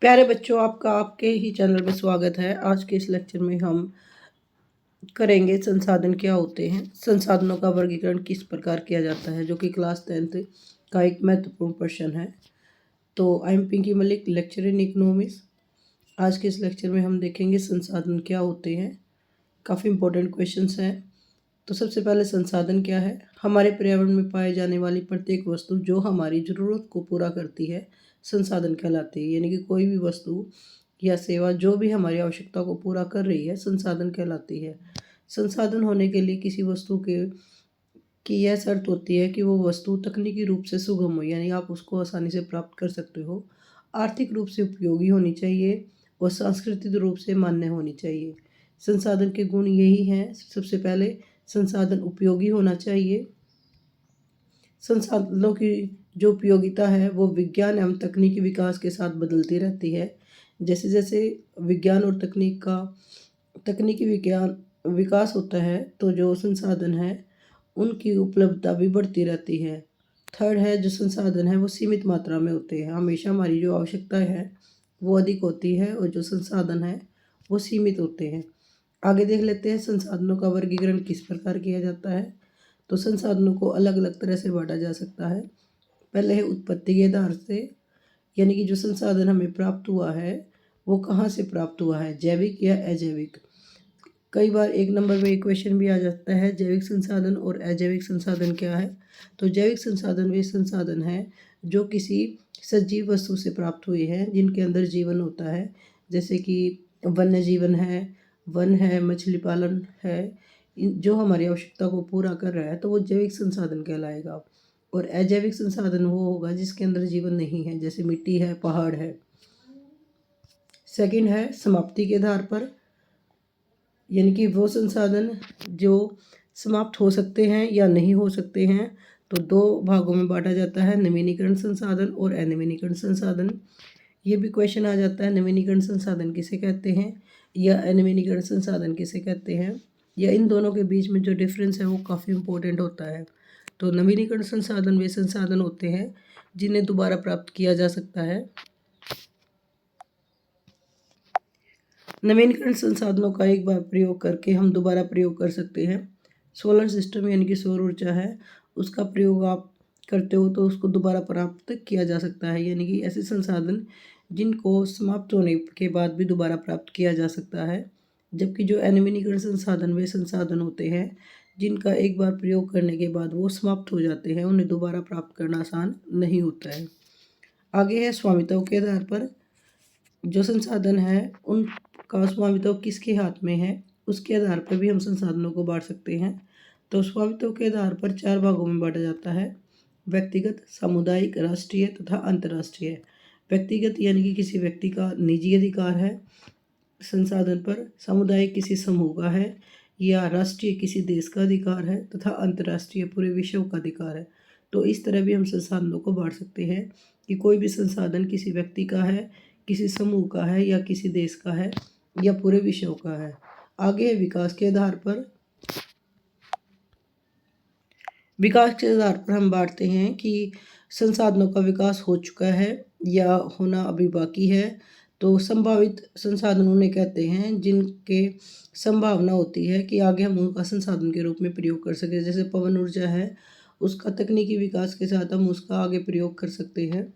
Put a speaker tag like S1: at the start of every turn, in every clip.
S1: प्यारे बच्चों, आपका आपके ही चैनल में स्वागत है। आज के इस लेक्चर में हम करेंगे संसाधन क्या होते हैं, संसाधनों का वर्गीकरण किस प्रकार किया जाता है, जो कि क्लास 10th का एक महत्वपूर्ण प्रश्न है। तो I am Pinky Malik, lecture in economics. आज के इस लेक्चर में हम देखेंगे संसाधन क्या होते हैं। काफ़ी इंपॉर्टेंट क्वेश्चंस हैं। तो सबसे पहले संसाधन क्या है? हमारे पर्यावरण में पाए जाने वाली प्रत्येक वस्तु जो हमारी ज़रूरत को पूरा करती है संसाधन कहलाती है। यानी कि कोई भी वस्तु या सेवा जो भी हमारी आवश्यकता को पूरा कर रही है संसाधन कहलाती है। संसाधन होने के लिए किसी वस्तु के की यह शर्त होती है कि वो वस्तु तकनीकी रूप से सुगम हो, यानी आप उसको आसानी से प्राप्त कर सकते हो, आर्थिक रूप से उपयोगी होनी चाहिए और सांस्कृतिक रूप से मान्य होनी चाहिए। संसाधन के गुण यही हैं। सबसे पहले संसाधन उपयोगी होना चाहिए। संसाधनों की जो उपयोगिता है वो विज्ञान एवं तकनीकी विकास के साथ बदलती रहती है। जैसे जैसे विज्ञान और तकनीकी विज्ञान विकास होता है तो जो संसाधन है उनकी उपलब्धता भी बढ़ती रहती है। थर्ड है, जो संसाधन है वो सीमित मात्रा में होते हैं। हमेशा हमारी जो आवश्यकता है वो अधिक होती है और जो संसाधन है वो सीमित होते हैं। आगे देख लेते हैं संसाधनों का वर्गीकरण किस प्रकार किया जाता है। तो संसाधनों को अलग अलग तरह से बांटा जा सकता है। पहले है उत्पत्ति के आधार से, यानी कि जो संसाधन हमें प्राप्त हुआ है वो कहाँ से प्राप्त हुआ है, जैविक या अजैविक। कई बार एक नंबर में एक क्वेश्चन भी आ जाता है, जैविक संसाधन और अजैविक संसाधन क्या है। तो जैविक संसाधन वे संसाधन हैं जो किसी सजीव वस्तु से प्राप्त हुए हैं जिनके अंदर जीवन होता है, जैसे कि वन्य जीवन है, वन है, मछली पालन है। जो हमारी आवश्यकता को पूरा कर रहा है तो वो जैविक संसाधन कहलाएगा। और अजैविक संसाधन वो होगा जिसके अंदर जीवन नहीं है, जैसे मिट्टी है, पहाड़ है। सेकंड है समाप्ति के आधार पर, यानी कि वो संसाधन जो समाप्त हो सकते हैं या नहीं हो सकते हैं। तो दो भागों में बांटा जाता है, नवीनीकरण संसाधन और अनवीनीकरण संसाधन। ये भी क्वेश्चन आ जाता है, नवीनीकरण संसाधन किसे कहते हैं या अनवीनीकरण संसाधन किसे कहते हैं, या इन दोनों के बीच में जो डिफरेंस है वो काफ़ी इंपॉर्टेंट होता है। तो नवीनीकरण संसाधन वे संसाधन होते हैं जिन्हें दोबारा प्राप्त किया जा सकता है। नवीनीकरण संसाधनों का एक बार प्रयोग करके हम दोबारा प्रयोग कर सकते हैं। सोलर सिस्टम यानी कि सौर ऊर्जा है, उसका प्रयोग आप करते हो तो उसको दोबारा प्राप्त किया जा सकता है। यानी कि ऐसे संसाधन जिनको समाप्त होने के बाद भी दोबारा प्राप्त किया जा सकता है। जबकि जो अनवीनीकरण संसाधन वे संसाधन होते हैं जिनका एक बार प्रयोग करने के बाद वो समाप्त हो जाते हैं, उन्हें दोबारा प्राप्त करना आसान नहीं होता है। आगे है स्वामित्व के आधार पर। जो संसाधन है उनका स्वामित्व किसके हाथ में है उसके आधार पर भी हम संसाधनों को बांट सकते हैं। तो स्वामित्व के आधार पर चार भागों में बांटा जाता है, व्यक्तिगत, सामुदायिक, राष्ट्रीय तथा अंतर्राष्ट्रीय। व्यक्तिगत यानी कि किसी व्यक्ति का निजी अधिकार है संसाधन पर, सामुदायिक किसी समूह का है, या राष्ट्रीय किसी देश का अधिकार है, तथा अंतर्राष्ट्रीय पूरे विश्व का अधिकार है। तो इस तरह भी हम संसाधनों को बांट सकते हैं कि कोई भी संसाधन किसी व्यक्ति का है, किसी समूह का है, या किसी देश का है, या पूरे विश्व का है। आगे विकास के आधार पर। विकास के आधार पर हम बांटते हैं कि संसाधनों का विकास हो चुका है या होना अभी बाकी है। तो संभावित संसाधन उन्हें कहते हैं जिनके संभावना होती है कि आगे हम उनका संसाधन के रूप में प्रयोग कर सकें। जैसे पवन ऊर्जा है, उसका तकनीकी विकास के साथ हम उसका आगे प्रयोग कर सकते हैं।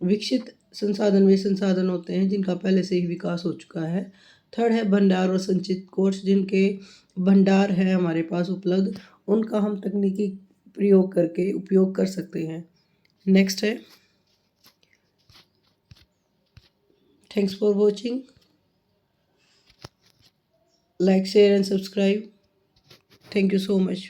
S1: विकसित संसाधन वे संसाधन होते हैं जिनका पहले से ही विकास हो चुका है। थर्ड है भंडार और संचित कोष, जिनके भंडार है हमारे पास उपलब्ध, उनका हम तकनीकी प्रयोग करके उपयोग कर सकते हैं। नेक्स्ट है, thanks for watching, like share and subscribe. Thank you so much.